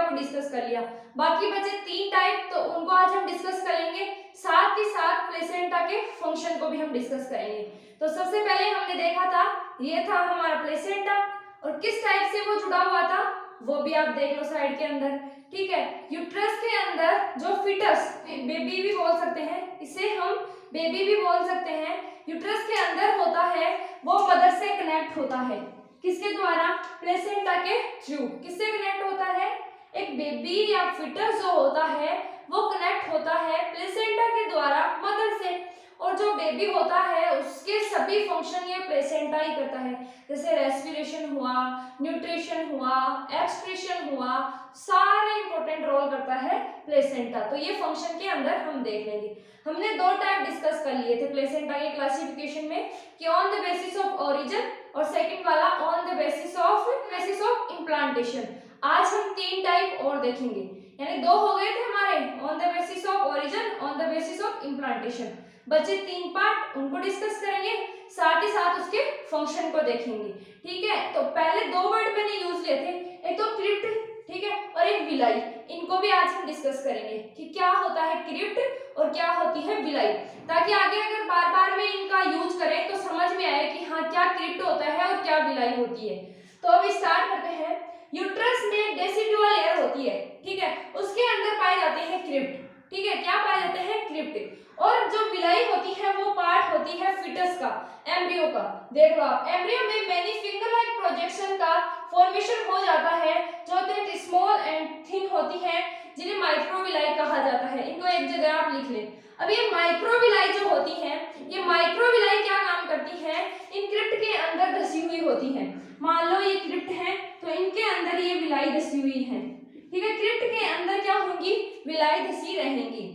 को डिस्कस कर लिया। बाकी बचे 3 टाइप, तो उनको आज हम डिस्कस करेंगे, साथ ही साथ प्लेसेंटा के फंक्शन को भी हम डिस्कस करेंगे। तो सबसे पहले हमने देखा था, ये था हमारा प्लेसेंटा, और किस टाइप से वो जुड़ा हुआ था वो भी आप देख लो साइड के अंदर। ठीक है, यूट्रस के अंदर जो फिटस, बेबी भी बोल सकते हैं, इसे हम बेबी भी बोल सकते हैं, यूट्रस के अंदर होता है, वो मदर से कनेक्ट होता है। किसके द्वारा? प्लेसेंटा के थ्रू। किससे कनेक्ट होता है? एक बेबी या फिटस जो होता है वो कनेक्ट होता है प्लेसेंटा के द्वारा मदर से, और जो बेबी होता है उसके सभी फंक्शन ये प्लेसेंटा ही करता है, जैसे रेस्पिरेशन हुआ, न्यूट्रिशन हुआ, एक्सक्रीशन हुआ, सारे इंपॉर्टेंट रोल करता है प्लेसेंटा। तो ये फंक्शन के अंदर हम देख लेंगे। हमने 2 टाइप डिस्कस कर लिए थे प्लेसेंटा के क्लासिफिकेशन में, कि on the basis of origin, और सेकंड वाला on the basis of implantation. आज हम 3 टाइप और देखेंगे, यानी 2 हो गए थे हमारे, on the basis of origin, on the basis of implantation. बचे 3 पार्ट, उनको डिस्कस करेंगे, साथ ही साथ उसके फंक्शन को देखेंगे। ठीक है, तो पहले 2 वर्ड मैंने यूज किए थे, एक तो क्रिप्ट, ठीक है, और एक विलाई। इनको भी आज हम डिस्कस करेंगे कि क्या होता है क्रिप्ट और क्या होती है विलाई, ताकि आगे अगर बार बार में इनका यूज करें तो समझ में आए कि हाँ क्या क्रिप्ट होता है और क्या विलाई होती है। तो अब स्टार्ट करते हैं। यूट्रस में डेसिडुअल लेयर होती है, ठीक है, उसके अंदर पाए जाते हैं क्रिप्ट। ठीक है, क्या पाए जाते हैं? क्रिप्ट। और जो विलाई होती है वो पार्ट होती है फिटस का, एम्ब्रियो का। देख लो आप, एम्ब्रियो में मैनी फिंगर लाइक प्रोजेक्शन का फॉर्मेशन हो जाता है, जो अत्यंत स्मॉल एंड थिन होती है, जिन्हें माइक्रोविलाई कहा जाता है। इनको एक जगह आप लिख लें। अब ये माइक्रोविलाई जो होती है, ये माइक्रोविलाई क्या काम करती है? इन क्रिप्ट के अंदर धसी हुई होती है। मान लो ये क्रिप्ट है, तो इनके अंदर ये विलाई धसी हुई है। ठीक है, क्रिप्ट के अंदर क्या होंगी? विलाई धसी रहेंगी।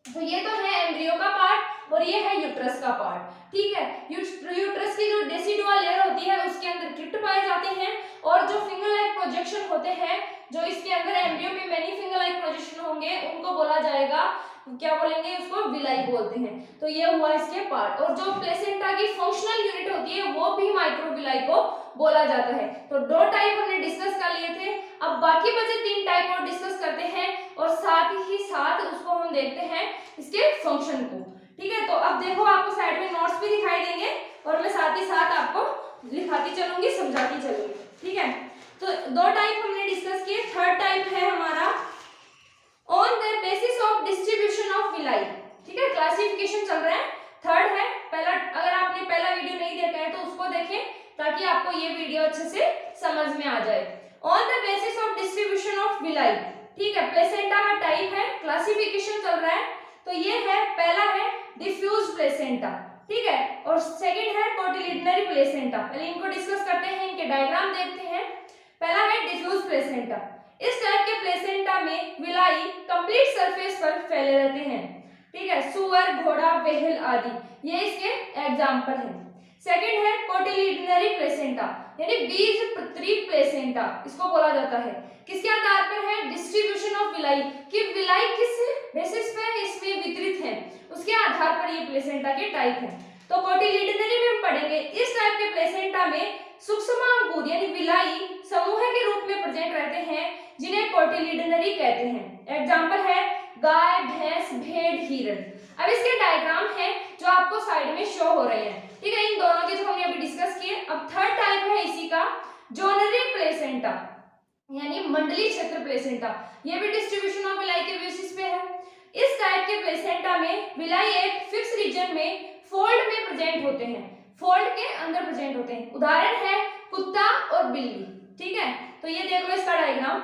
तो ये तो है एम्ब्रियो का पार्ट, और ये है यूट्रस का पार्ट। ठीक है, यूट्रस की जो डेसिडुअल लेयर होती है उसके अंदर क्रिप्ट पाए जाते हैं, और जो फिंगर लाइक प्रोजेक्शन होते हैं, जो इसके अंदर एम्ब्रियो में मैनी फिंगर लाइक प्रोजेक्शन होंगे, उनको बोला जाएगा, क्या बोलेंगे? उसको विलाई बोलते हैं। तो ये हुआ इसके पार्ट। और जो प्लेसेंटा की फंक्शनल यूनिट होती है वो भी माइक्रोविलाई को बोला जाता है। तो 2 टाइप हमने डिस्कस कर लिए थे, अब बाकी बचे 3 टाइप और डिस्कस करते हैं, और साथ ही साथ उसको हम देखते हैं इसके फंक्शन को। ठीक है, तो अब देखो आपको साइड में नोट्स भी दिखाई देंगे, और मैं साथ ही साथ आपको लिखाती चलूंगी, समझाती चलूंगी। ठीक है, तो 2 टाइप हमने डिस्कस किए। थर्ड टाइप है हमारा on the basis of distribution of villi. ठीक है, क्लासिफिकेशन चल रहा है, थर्ड है। पहला, अगर आपने पहला वीडियो नहीं देखा है तो उसको देखें, ताकि आपको ये वीडियो अच्छे से समझ में आ जाए। On the basis of distribution of villi. ठीक है, प्लेसेंटा का टाइप है, क्लासिफिकेशन चल रहा है। तो ये है, पहला है डिफ्यूज प्लेसेंटा, ठीक है, और सेकंड है कोटिलिडनरी प्लेसेंटा। पहले इनको डिस्कस करते हैं, इनके डायग्राम देखते हैं। पहला है डिफ्यूज प्लेसेंटा। इस टाइप के प्लेसेंटा में विलाई कंप्लीट सरफेस पर फैले रहते हैं। ठीक है, सुअर, घोड़ा, व्हेल आदि, ये इसके एग्जांपल हैं। सेकंड है कोटिलिडनरी प्लेसेंटा, यानी बीजपत्री प्लेसेंटा इसको बोला जाता है। किसके आधार पर है? डिस्ट्रीब्यूशन ऑफ विलाई, कि विलाई किस बेसिस पे इसमें वितरित है, उसके आधार पर ये प्लेसेंटा के टाइप है। तो कोटिलिडनरी में हम पढ़ेंगे, इस टाइप के प्लेसेंटा में सूक्ष्मांकुर यानी विलाई समूह के रूप में प्रेजेंट रहते हैं, जिन्हें कोटिलिडनरी कहते हैं। एग्जांपल है गाय, भैंस, भेड़, हिरण। अब इसके डायग्राम है जो आपको साइड में शो हो रहे हैं। ठीक है, इन दोनों के जो हमने अभी डिस्कस किए। अब थर्ड टाइप है इसी का जोनरी प्लेसेंटा, यानी मंडली क्षेत्र प्लेसेंटा। ये भी डिस्ट्रीब्यूशन ऑफ विलाई के बेसिस पे है। इस टाइप के प्लेसेंटा में विलाई एक फिक्स रीजन में फोल्ड में प्रेजेंट होते हैं, फोल्ड के अंदर प्रेजेंट होते हैं। उदाहरण है कुत्ता और बिल्ली। ठीक है, तो ये देख लो इसका डायग्राम।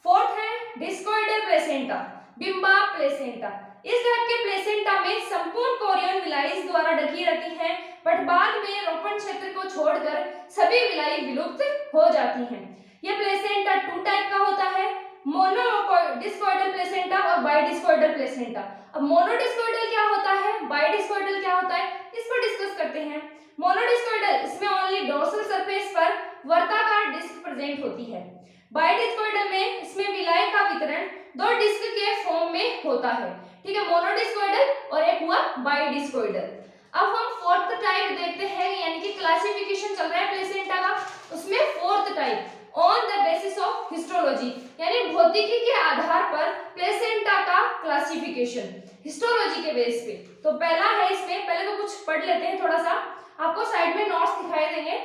फोर्थ है डिस्कोइडल प्लेसेंटा, बिम्बा प्लेसेंटा। इस टाइप के प्लेसेंटा में संपूर्ण कोरियन विलाई द्वारा ढकी रहती है, बट बाद में रोपण क्षेत्र को छोड़कर सभी विलाई विलुप्त हो जाती हैं। यह प्लेसेंटा 2 टाइप का होता है, मोनोडिस्कोइडल प्लेसेंटा और बाइडिस्कोइडल प्लेसेंटा। अब मोनोडिस्कोइडल क्या होता है, बाइडिस्कोइडल क्या होता है, इसको डिस्कस करते हैं। मोनोडिस्कोइडल, इसमें ओनली डोर्सल सरफेस पर वर्ताकार डिस्क प्रेजेंट होती है। बाइडिस्कोइडल में इसमें विलाई का वितरण 2 डिस्क के फॉर्म में होता है। ठीक है, मोनोडिस्कोइडल और एक हुआ बाइडिस्कोइडल। अब हम फोर्थ टाइप देखते हैं, यानी कि क्लासिफिकेशन चल रहा है प्लेसेंटा का, उसमें fourth type on the basis of histology, यानी भौतिकी के आधार पर प्लेसेंटा का क्लासिफिकेशन हिस्टोलॉजी के बेस पे। तो पहला है इसमें, पहले तो कुछ पढ़ लेते हैं थोड़ा सा, आपको साइड में नोट्स दिखाई देंगे।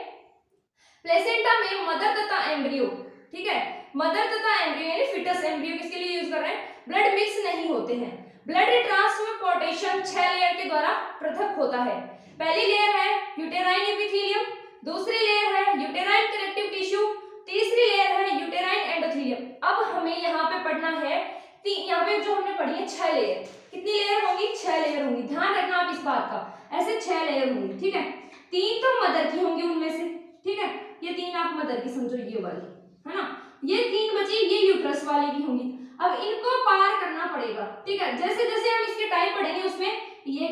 प्लेसेंटा में मदर तथा एम्ब्रियो, ठीक है, मदर तथा एम्ब्रियो यानी फिटस एम्ब्रियो किसके लिए यूज कर रहे हैं, ब्लड मिक्स नहीं होते हैं। ब्लड ट्रांसपोर्टेशन 6 लेयर के द्वारा पृथक होता है। पहली लेयर है यूटेराइन एपिथेलियम, दूसरी लेयर है यूटेराइन कनेक्टिव टिश्यू, तीसरी लेयर है यूटेराइन एंडोथेलियम। अब हमें यहाँ पे पढ़ना है, यहाँ पे जो हमने पढ़ी है 6 लेयर, कितनी लेयर होंगी, 6 लेयर होंगी, ध्यान रखना आप इस बात का, ऐसे 6 लेयर होंगी, ठीक है। 3 तो मदर की होंगी उनमें से, ठीक है, ये 3 आप मदर की समझो, ये वाली है ना, ये 3 बची ये यूट्रस वाले की होंगी। अब इनको पार करना पड़ेगा, ठीक है, जैसे जैसे हम इसके टाइप पढ़ेंगे उसमें ये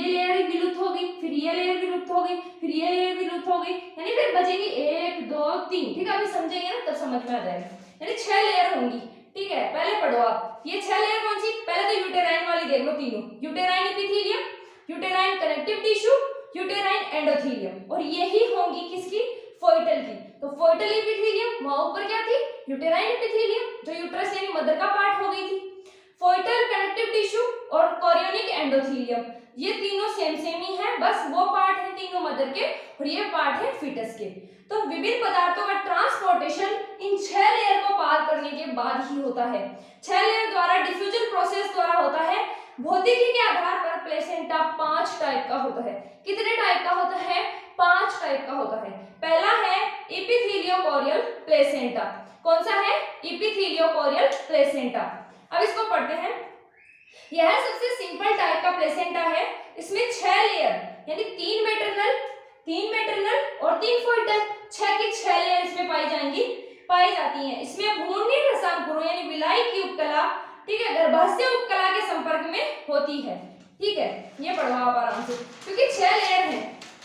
लेयर विलुप्त हो गई, फिर ये लेयर विलुप्त हो गई, फिर ये लेयर विलुप्त हो गई, यानी फिर बचेंगी 1 2 3, ठीक है, अभी समझेंगे ना तब समझ में आ जाएगा, यानी 6 लेयर होंगी, ठीक है। पहले पढ़ो आप, ये 6 लेयर कौन सी, पहले तो यूटेराइन वाली देख लो तीनों, uterine epithelium, uterine connective tissue, uterine endothelium, और यही होंगी किसकी, फोइटल की। तो फोइटल एपिथेलियम, वहां ऊपर क्या थी, यूटेराइन एपिथेलियम, जो यूट्रस यानी मदर का पार्ट हो गई थी, फोइटल कनेक्टिव टिश्यू और कोरियोनिक एंडोथेलियम, ये तीनों सेम ही है, बस वो पार्ट है तीनों मदर के और ये पार्ट है फिटस के। तो विभिन्न पदार्थों का ट्रांसपोर्टेशन इन 6 लेयर को पार करने के बाद ही होता है। 6 लेयर द्वारा डिफ्यूजन प्रोसेस द्वारा होता है। भौतिकी के आधार पर प्लेसेंटा 5 टाइप का होता है। कितने टाइप का होता है, 5 टाइप का होता है। पहला है एपिथेलियोकोरियल प्लेसेंटा, कौन सा है, एपिथेलियोकोरियल प्लेसेंटा। अब इसको पढ़ते हैं, यह सबसे सिंपल टाइप का प्लेसेंटा है, इसमें 6 लेयर यानी 3 मैटरनल और 3 फोइटल, 6 की 6 लेयर इसमें पाई जाती हैं। इसमें भ्रूणी रसांकुरों यानी विलाई की उपकला, ठीक है, गर्भाशय उपकला के संपर्क में होती है, ठीक है, ये पढ़ो आप आराम से, क्योंकि 6 लेयर है,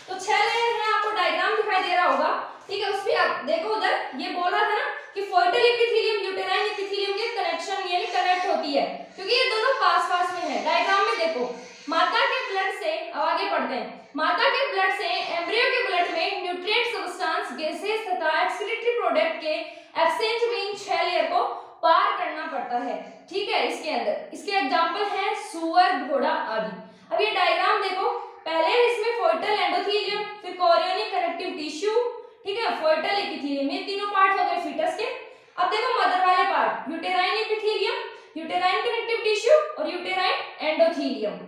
तो 6 लेयर है, आपको डायग्राम दिखाई दे रहा होगा, ठीक है, उसमें आप देखो उधर, ये बोल रहा था ना कि फोइटल एपिथेलियम यूटेराइन एपिथेलियम के कनेक्शन यानी कनेक्ट होती है, क्योंकि ये दोनों पास में है। डायग्राम में देखो, माता के ब्लड से, अब आगे पढ़ते हैं, माता के ब्लड से एम्ब्रियो के ब्लड में न्यूट्रिएंट सब्सटेंस, गैसेस तथा एक्सक्रीटरी प्रोडक्ट के एक्सचेंज में इन 6 लेयर को पार करना पड़ता है, ठीक है। इसके अंदर इसके एग्जांपल हैं सुअर, घोड़ा आदि। अब ये डायग्राम देखो, पहले इसमें फोइटल एंडोथेलियम, फिर कोरियोनिक कनेक्टिव टिश्यू, ठीक है, फोइटल एपिथेलियम, ये तीनों पार्ट हो गए फिटस के। अब देखो मदर वाले part, uterine epithelium, uterine connective tissue और यूटेराइन एंडोथेलियम।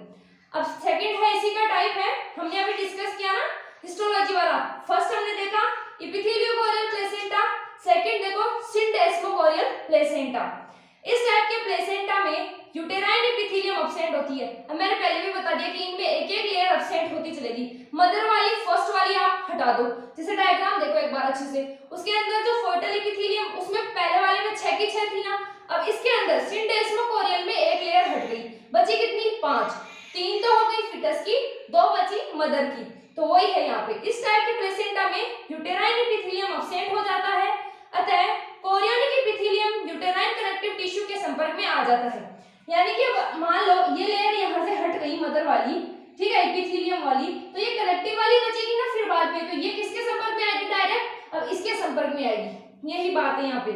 अब सेकंड है, इसी का टाइप है, हमने अभी डिस्कस किया ना हिस्टोलॉजी वाला। फर्स्ट हमने देखा एपिथेलियोकोरियल प्लेसेंटा, सेकंड देखो सिंडेस्मोकोरियल प्लेसेंटा। इस टाइप के प्लेसेंटा में यूटेराइन एपिथेलियम एब्सेंट होती है। अब मैंने पहले भी बता दिया कि इनमें एक लेयर एब्सेंट होती चलेगी। मदर वाली फर्स्ट वाली आप हटा दो, जैसे डायग्राम देखो एक बार अच्छे से, उसके अंदर जो फोइटल एपिथेलियम, उसमें पहले वाले में 6 की 6 थी ना, अब इसके अंदर सिंडेस्मोकोरियल में एक लेयर हट गई, बची कितनी, 5, 3 तो हो गई फिटस की, 2 बची मदर की, तो वही है यहाँ पे। इस टाइप के प्लेसेंटा में यूटेराइन एपिथेलियम एब्सेंट हो जाता है, अतः chorionic epithelium uterine connective tissue के संपर्क में आ जाता है। यानी कि मान लो ये लेयर यहाँ से हट गई मदर वाली, ठीक है, एपिथेलियम वाली, तो ये कनेक्टिव वाली बचेगी ना फिर बाद में, तो ये किसके संपर्क में आएगी, डायरेक्ट अब इसके संपर्क में आएगी, यही बात है यहाँ पे।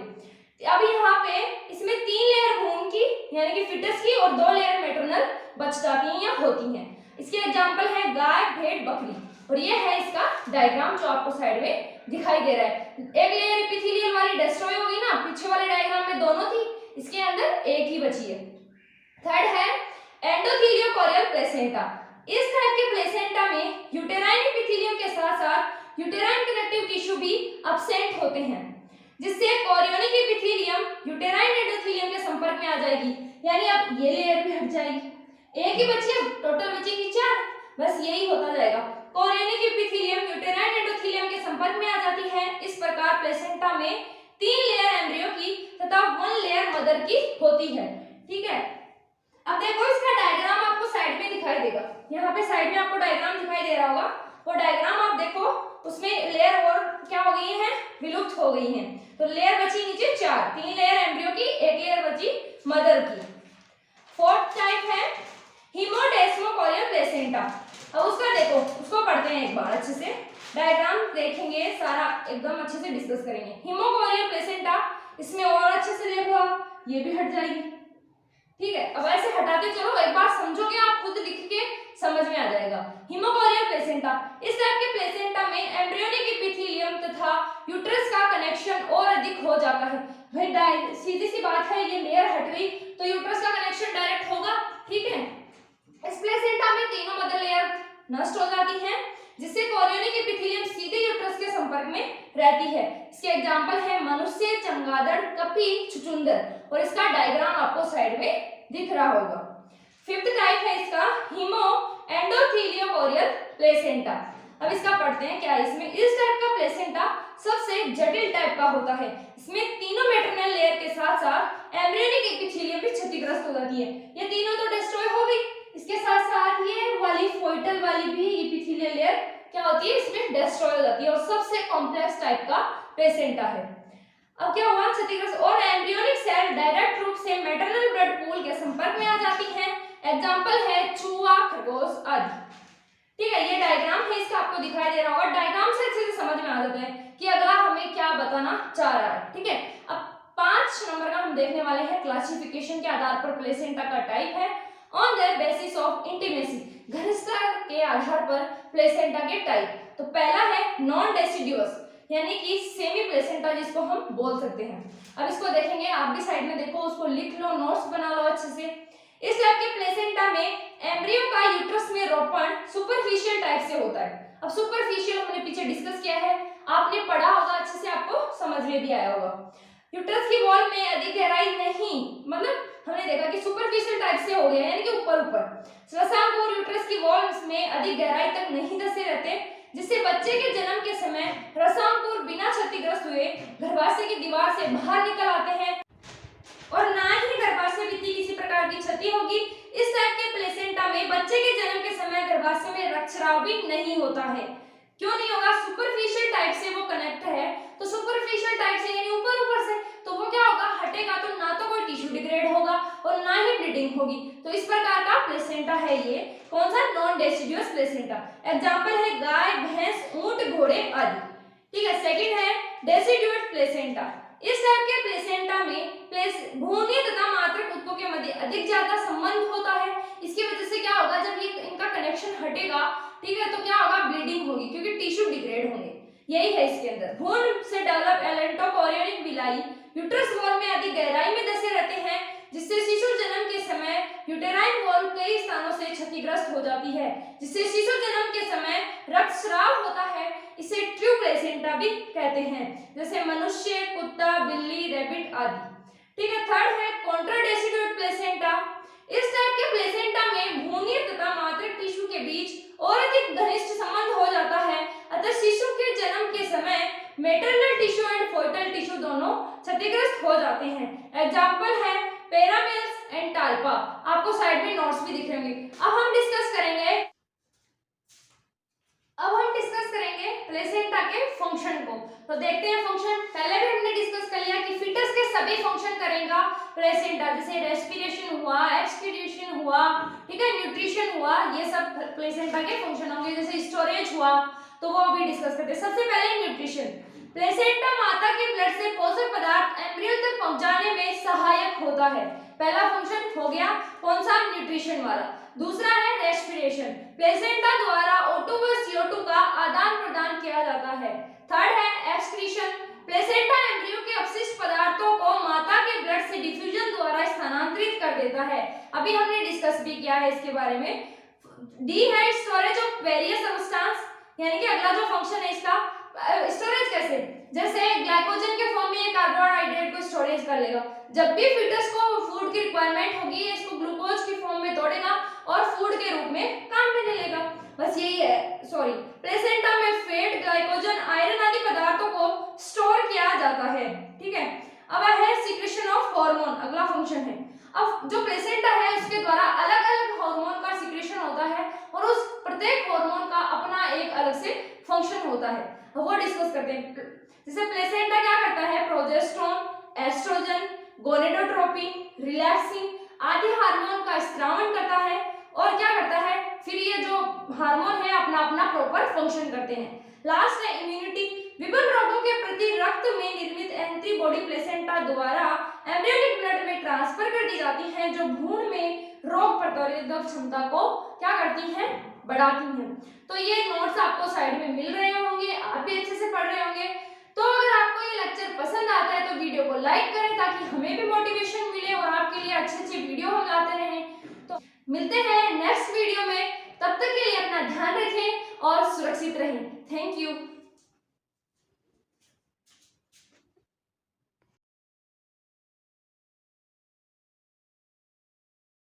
अब यहाँ पे इसमें 3 लेयर भ्रूण की यानी कि फिटस की और 2 लेयर मैटरनल बच जाती हैं या होती हैं। इसके एग्जांपल है गाय, भेड़, बकरी, और ये है इसका डायग्राम जो आपको साइड में दिखाई दे रहा है। एक लेयर एपिथेलियल वाली डिस्ट्रॉय हो गई ना, पीछे वाले डायग्राम में दोनों थी, इसके अंदर एक ही बची है। थर्ड है एंडोथेलियोकोरियल प्लेसेंटा। इस टाइप के प्लेसेंटा में यूटेराइन एपिथेलियम के साथ साथ यूटेराइन कनेक्टिव टिश्यू भी एब्सेंट होते हैं, जिससे कोरियोनिक एपिथेलियम यूटेराइन एंडोथेलियम के संपर्क में आ जाएगी, यानी अब ये लेयर भी हट जाएगी, एक ही बची, अब टोटल बचेगी 4, बस यही होता जाएगा। कोरियोनिक एपिथेलियम यूटेराइन एंडोथेलियम के संपर्क में आ जाती है। इस प्रकार प्लेसेंटा में 3 लेयर एम्ब्रियो की तथा 1 लेयर मदर की होती है, ठीक है। अब देखो इसका डायग्राम आपको साइड में दिखाई देगा, यहाँ पे साइड में आपको डायग्राम दिखाई दे रहा होगा, वो डायग्राम आप देखो, उसमें लेयर और क्या हो गई है, विलुप्त हो गई हैं, तो लेयर बची नीचे 4, 3 लेयर एम्ब्रियो की, 1 लेयर बची मदर की। फोर्थ टाइप है हीमोडेस्मोकोरियल प्लेसेंटा। अब उसका देखो, उसको पढ़ते हैं एक बार अच्छे से। डायग्राम देखेंगे, सारा एकदम अच्छे से डिस्कस करेंगे। हिमोकोरियल प्लेसेंटा, इसमें और अच्छे से देखो आप, ये भी हट जाएगी, ठीक है। अब ऐसे हटाते चलो, एक बार समझोगे आप, खुद लिख के समझ में आ जाएगा। हिमोकोरियल प्लेसेंटा, इस टाइप के प्लेसेंटा में एम्ब्रियोनिक एपिथेलियम तथा यूट्रस का कनेक्शन और अधिक हो जाता है। भाई सीधी सी बात है, ये लेयर हट गई तो यूट्रस का कनेक्शन डायरेक्ट होगा, ठीक है। इस प्लेसेंटा में तीनों मदर लेयर नष्ट हो जाती हैं, जिससे कोरियोनिक एपिथेलियम सीधे यूट्रस के संपर्क में रहती है। इसके एग्जांपल है मनुष्य, चमगादड़, कपी, छुचुंदर, और इसका डायग्राम आपको साइड में दिख रहा होगा। फिफ्थ टाइप है इसका हीमो एंडोथेलियोकोरियल प्लेसेंटा। अब इसका पढ़ते हैं क्या है इसमें। इस टाइप का प्लेसेंटा सबसे जटिल टाइप का होता है। इसमें तीनों मैटरनल लेयर के साथ साथ एम्ब्रियोनिक एपिथेलियम भी क्षतिग्रस्त हो जाती है। ये तीनों तो डिस्ट्रॉय हो गई, इसके साथ साथ ये वाली फोइटल वाली भी एपिथेलियल लेयर क्या होती है, इसमें डिस्ट्रॉय हो जाती है, और सबसे कॉम्प्लेक्स टाइप का प्लेसेंटा है। अब क्या हुआ, क्षतिग्रस्त और एम्ब्रियोनिक सेल डायरेक्ट रूप से मैटरनल ब्लड पूल के संपर्क में आ जाती हैं। एग्जांपल है चूहा, खरगोश आदि, ठीक है। ये डायग्राम है, इसका आपको दिखाई दे रहा होगा। डायग्राम से अच्छे से समझ में आ जाता है कि अगला हमें क्या बताना चाह रहा है, ठीक है। अब 5 नंबर का हम देखने वाले हैं, क्लासिफिकेशन के आधार पर प्लेसेंटा का टाइप है on the basis of intimacy, घनिष्ठता के आधार पर प्लेसेंटा के टाइप। तो पहला है नॉन डेसिडुअस, यानी कि सेमी प्लेसेंटा जिसको हम बोल सकते हैं। अब इसको देखेंगे, आप भी साइड में देखो, उसको लिख लो, नोट्स बना लो अच्छे से। इस टाइप के प्लेसेंटा में एम्ब्रियो का यूट्रस में रोपण सुपरफिशियल टाइप से होता है। अब सुपरफिशियल हमने पीछे डिस्कस किया है, आपने पढ़ा होगा अच्छे से, आपको समझ में भी आया होगा। यूट्रस की वॉल में अधिक गहराई नहीं, मतलब हमने देखा कि सुपरफिशियल टाइप से हो गया, यानी कि ऊपर ऊपर। रसांकुर यूट्रस की वॉल में अधिक गहराई तक नहीं धसे रहते, जिससे बच्चे के जन्म के समय रसांकुर बिना क्षतिग्रस्त हुए गर्भाशय की दीवार से बाहर निकल आते हैं और ना ही गर्भाशय भित्ति किसी प्रकार की क्षति होगी। इस टाइप के प्लेसेंटा में बच्चे के जन्म के समय गर्भाशय में रक्तस्राव भी नहीं होता है। क्यों नहीं होगा, सुपरफिशियल टाइप से वो कनेक्ट है, तो सुपरफिशियल टाइप से यानी ऊपर ऊपर से, तो वो क्या होगा, हटेगा तो ना तो कोई टिश्यू डिग्रेड होगा और ना ही ब्लीडिंग होगी। तो इस प्रकार का प्लेसेंटा है ये, कौन सा, नॉन डेसिडुअस प्लेसेंटा। एग्जांपल है गाय, भैंस, ऊंट, घोड़े आदि, ठीक है। सेकंड है डेसिडुअस प्लेसेंटा। इस टाइप के प्लेसेंटा में भ्रूणीय तथा मातृक ऊतकों के मध्य अधिक ज्यादा संबंध होता है। इसकी वजह से क्या होगा, जब ये इनका कनेक्शन हटेगा, ठीक है, तो क्या होगा, ब्लीडिंग होगी, क्योंकि टिश्यू डिग्रेड होंगे। यही है इसके अंदर। भ्रूण से डेवलप एलेंटोकोरियोनिक विलाई यूट्रस वॉल में अधिक गहराई में धसे रहते हैं, जिससे शिशु जन्म के समय यूटेराइन वॉल कई स्थानों से क्षतिग्रस्त हो जाती है, जिससे शिशु जन्म के समय रक्तस्राव होता है। इसे ट्रू प्लेसेंटा भी कहते हैं, जैसे मनुष्य, कुत्ता, बिल्ली, रैबिट आदि, ठीक है। थर्ड है कॉन्ट्राडेसिडुअस प्लेसेंटा। इस टाइप के प्लेसेंटा में भ्रूणीय तथा मातृक टिश्यू के बीच और अधिक घनिष्ठ संबंध हो जाता है, अतः शिशु के जन्म के समय maternal tissue and foetal tissue दोनों क्षतिग्रस्त हो जाते हैं। एग्जांपल है पेरामेल्स एंड टाल्पा, आपको साइड में नोट्स भी दिख रहे होंगे। अब हम डिस्कस करेंगे प्लेसेंटा के फंक्शन को। तो देखते हैं फंक्शन। पहले भी हमने डिस्कस कर लिया कि फीटस के सभी फंक्शन करेगा प्लेसेंटा, जैसे रेस्पिरेशन हुआ, एक्सक्रीशन हुआ, ठीक है, न्यूट्रिशन हुआ, ये सब प्लेसेंटा के फंक्शन होंगे। जैसे स्टोरेज हुआ, तो वो अभी डिस्कस करते हैं। सबसे पहले न्यूट्रिशन। प्लेसेंटा माता के ब्लड से पोषक पदार्थ एम्ब्रियो तक पहुंचाने में सहायक होता है। पहला फंक्शन हो गया कौन सा, न्यूट्रिशन वाला। दूसरा है रेस्पिरेशन, प्लेसेंटा द्वारा O2 व CO2 का आदान प्रदान किया जाता है। थर्ड है एक्सक्रीशन, प्लेसेंटा एम्ब्रियो के अपशिष्ट पदार्थों को माता के ब्लड से डिफ्यूजन द्वारा स्थानांतरित कर देता है। अभी हमने डिस्कस भी किया है इसके बारे में। डी है स्टोरेज ऑफ वेरियस सब्सटेंस, यानी कि अगला जो फंक्शन है इसका, स्टोरेज कैसे, जैसे ग्लाइकोजन के फॉर्म में ये कार्बोहाइड्रेट को स्टोरेज कर लेगा। जब भी फीटस को फूड की रिक्वायरमेंट होगी, इसको ग्लूकोज की फॉर्म में तोड़ेगा और फूड के रूप में काम में लेगा। बस यही है। सॉरी, प्लेसेंटा में फैट, ग्लाइकोजन, आयरन आदि पदार्थों को स्टोर किया जाता है, ठीक है। अब है सिक्रेशन ऑफ हार्मोन, अगला फंक्शन है। अब जो प्लेसेंटा है उसके द्वारा अलग अलग हार्मोन का सिक्रेशन होता है और उस प्रत्येक हार्मोन का अपना एक अलग से फंक्शन होता है, वो डिस्कस करते हैं। जैसे प्लेसेंटा क्या करता है, प्रोजेस्टेरोन, एस्ट्रोजन, गोनेडोट्रोपिन, रिलैक्सिन आदि हार्मोन का स्रावन करता है। और क्या करता है, फिर ये जो हार्मोन है अपना अपना प्रॉपर फंक्शन करते हैं। लास्ट है इम्यूनिटी। विभिन्न रोगों के प्रति रक्त में निर्मित एंटीबॉडी प्लेसेंटा द्वारा एम्ब्रियोनिक ब्लड में ट्रांसफर कर दी जाती हैं, जो भ्रूण में रोग प्रतिरोधक क्षमता को क्या करती हैं, बढ़ाती हैं। तो ये नोट्स आपको साइड में मिल रहे होंगे, आप भी अच्छे से पढ़ रहे होंगे। तो अगर आपको ये लेक्चर पसंद आता है तो वीडियो को लाइक करें ताकि हमें भी मोटिवेशन मिले और आपके लिए अच्छी अच्छी वीडियो हम लाते रहें। तो मिलते हैं नेक्स्ट वीडियो में, तब तक के लिए अपना ध्यान रखें और सुरक्षित रहें। Thank you.